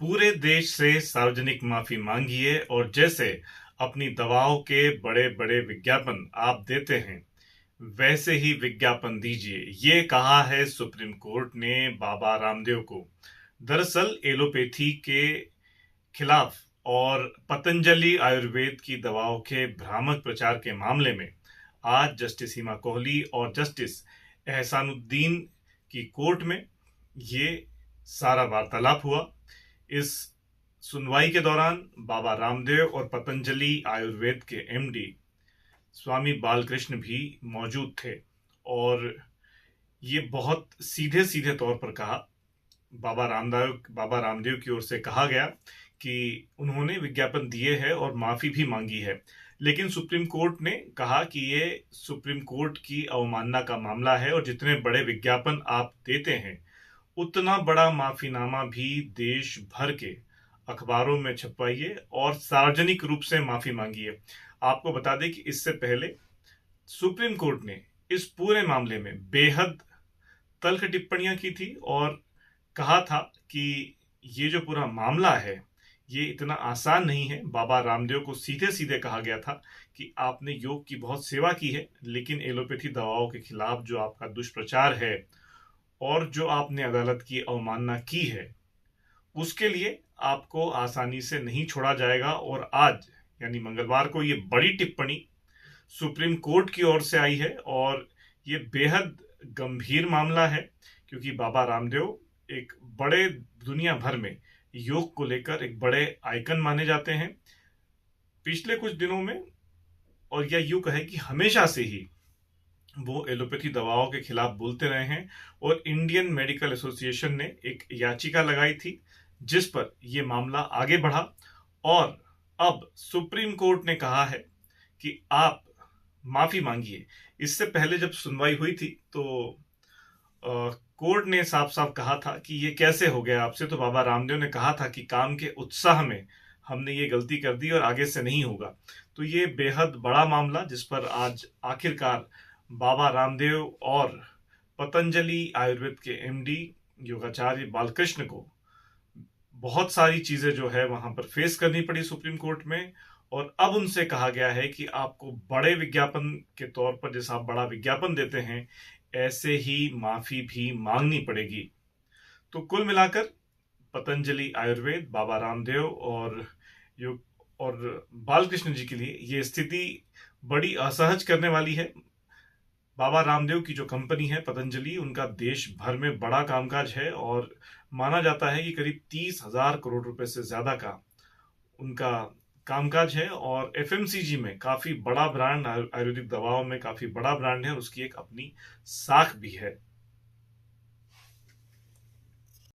पूरे देश से सार्वजनिक माफी मांगिए और जैसे अपनी दवाओं के बड़े बड़े विज्ञापन आप देते हैं वैसे ही विज्ञापन दीजिए, ये कहा है सुप्रीम कोर्ट ने बाबा रामदेव को। दरअसल एलोपैथी के खिलाफ और पतंजलि आयुर्वेद की दवाओं के भ्रामक प्रचार के मामले में आज जस्टिस हिमा कोहली और जस्टिस एहसानुद्दीन की कोर्ट में ये सारा वार्तालाप हुआ। इस सुनवाई के दौरान बाबा रामदेव और पतंजलि आयुर्वेद के एमडी स्वामी बालकृष्ण भी मौजूद थे और ये बहुत सीधे सीधे तौर पर कहा। बाबा रामदेव की ओर से कहा गया कि उन्होंने विज्ञापन दिए हैं और माफी भी मांगी है, लेकिन सुप्रीम कोर्ट ने कहा कि ये सुप्रीम कोर्ट की अवमानना का मामला है और जितने बड़े विज्ञापन आप देते हैं उतना बड़ा माफीनामा भी देश भर के अखबारों में छपवाइए और सार्वजनिक रूप से माफी मांगिए। आपको बता दें कि इससे पहले सुप्रीम कोर्ट ने इस पूरे मामले में बेहद तल्ख टिप्पणियां की थी और कहा था कि ये जो पूरा मामला है ये इतना आसान नहीं है। बाबा रामदेव को सीधे सीधे कहा गया था कि आपने योग की बहुत सेवा की है, लेकिन एलोपैथी दवाओं के खिलाफ जो आपका दुष्प्रचार है और जो आपने अदालत की अवमानना की है उसके लिए आपको आसानी से नहीं छोड़ा जाएगा। और आज यानी मंगलवार को ये बड़ी टिप्पणी सुप्रीम कोर्ट की ओर से आई है और ये बेहद गंभीर मामला है, क्योंकि बाबा रामदेव एक बड़े दुनिया भर में योग को लेकर एक बड़े आइकन माने जाते हैं। पिछले कुछ दिनों में और या यूं कहे कि हमेशा से ही वो एलोपैथी दवाओं के खिलाफ बोलते रहे हैं और इंडियन मेडिकल एसोसिएशन ने एक याचिका लगाई थी जिस पर यह मामला आगे बढ़ा और अब सुप्रीम कोर्ट ने कहा है कि आप माफी मांगिए। इससे पहले जब सुनवाई हुई थी तो कोर्ट ने साफ साफ कहा था कि ये कैसे हो गया आपसे। तो बाबा रामदेव ने कहा था कि काम के उत्साह में हमने ये गलती कर दी और आगे से नहीं होगा। तो ये बेहद बड़ा मामला जिस पर आज आखिरकार बाबा रामदेव और पतंजलि आयुर्वेद के एमडी योगाचार्य बालकृष्ण को बहुत सारी चीजें जो है वहां पर फेस करनी पड़ी सुप्रीम कोर्ट में। और अब उनसे कहा गया है कि आपको बड़े विज्ञापन के तौर पर जैसा आप बड़ा विज्ञापन देते हैं ऐसे ही माफी भी मांगनी पड़ेगी। तो कुल मिलाकर पतंजलि आयुर्वेद, बाबा रामदेव और योग और बालकृष्ण जी के लिए ये स्थिति बड़ी असहज करने वाली है। बाबा रामदेव की जो कंपनी है पतंजलि, उनका देश भर में बड़ा कामकाज है और माना जाता है कि करीब 30,000 करोड़ रुपए से ज्यादा का उनका कामकाज है और एफएमसीजी में काफी बड़ा ब्रांड, आयुर्वेदिक दवाओं में काफी बड़ा ब्रांड है और उसकी एक अपनी साख भी है।